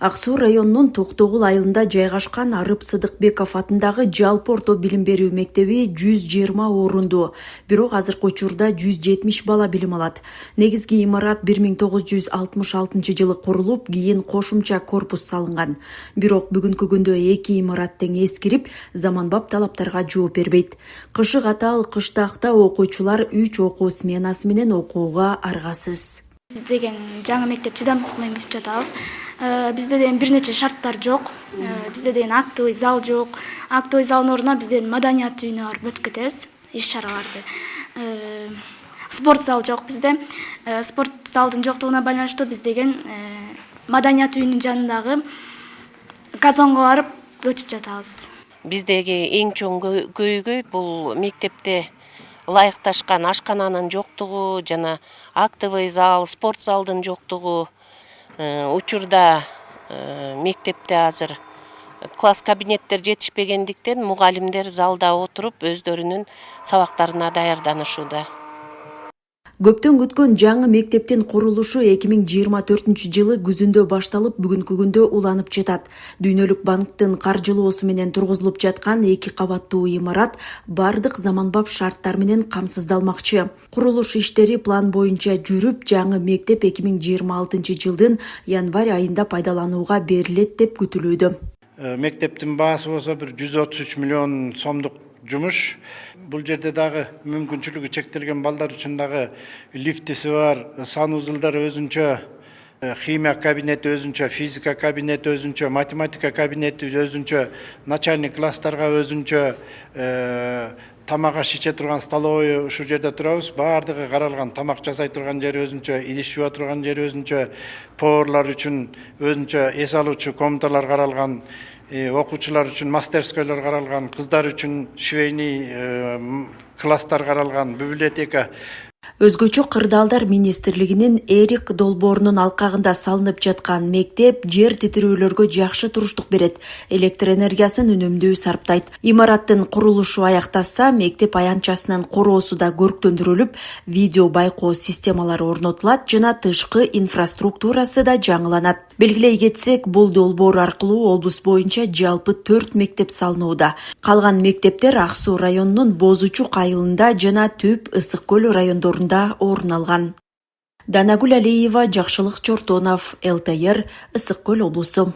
Ак Суу районунун Токтогул айылында жайгашкан Арып Сыдыкбеков атындагы жалпы орто билим берүү мектеби 120 орунду, бирок азыркы учурда 170 бала билим алат. Негизги имарат 1966 жылы курулуп, кийин кошумча корпус салынган. Бирок бүгүнкү күндө эки имарат тең эскирип, заманбап талаптарга жооп бербейт. Кышы катаал кыштакта окуучулар 3 окуу сменасы менен окууга аргасыз. Биз деген жаңы мектеп чыдамсыздык менен күтүп жатабыз. Бизде деген бир нече шарттар жок. Бизде деген актовый зал жок. Актовый залдын ордуна бизден маданият үйүнө барып өтүп кетебиз иш-чараларды. Спорт зал жок бизде. Спорт залдын жоктугуна байланыштуу биз деген маданият үйүнүн жанындагы газонго барып өтүп жатабыз. Биздеги эң чоң көйгөй бул мектепте ылайыкташкан ашкананын жоктугу жана актовый зал, спорт залдын жоктугу. Учурда мектепте азыр класс кабинеттер жетишпегендиктен мугалимдер залда отуруп өздөрүнүн сабактарына даярданышууда. Көптөн күткөн жаңы мектептин курулушу 2024 жылы күзүндө башталып, бүгүнкү күндө уланып жатат. Дүйнөлүк банктын каржылоосу менен тургузулуп жаткан 2 кабаттуу имарат бардык заманбап шарттар менен камсыздалмакчы. Курулуш иштери план боюнча жүрүп, жаңы мектеп 2026 жылдын январь айында пайдаланууга берилет деп күтүлүүдө. Мектептин баасы болсо бир 133 миллион сомдук жумуш. Бул жерде дагы мүмкүнчүлүгү чектелген балдар үчүн дагы лифтиси бар, санузулдары өзүнчө, химия кабинети өзүнчө, физика кабинети өзүнчө, математика кабинети өзүнчө, начальник класстарга өзүнчө, тамак аш иче турган столовый ушул жерде турабыз. Баардыгы каралган, тамак жасай турган жери өзүнчө, идиш жууа турган жери өзүнчө, поварлар үчүн өзүнчө эс алуучу комнаталар каралган. Окуучулар үчүн мастерскойлор каралган, кыздар үчүн швейный класстар каралган, библиотека. Өзгөчө кырдаалдар министрлигинин Эрик долбоорунун алкагында салынып жаткан мектеп жер титирөөлөргө жакшы туруштук берет, электр энергиясын үнөмдүү сарптайт. Имараттын курулушу аякташса, мектеп аянтчасынын короосу да көрктөндүрүлүп, видео байкоо системалары орнотулат жана тышкы инфраструктурасы да жаңыланат. Белгилей кетсек, бул долбоор аркылуу облус боюнча жалпы 4 мектеп салынууда. Калган мектептер Ак Суу районунун Бозучук айылында жана Түп Ысык көл райондорунда орун алган. Данагүл Алиева, Жакшылык Чортонов, ЛТР, Ысык көл облусу.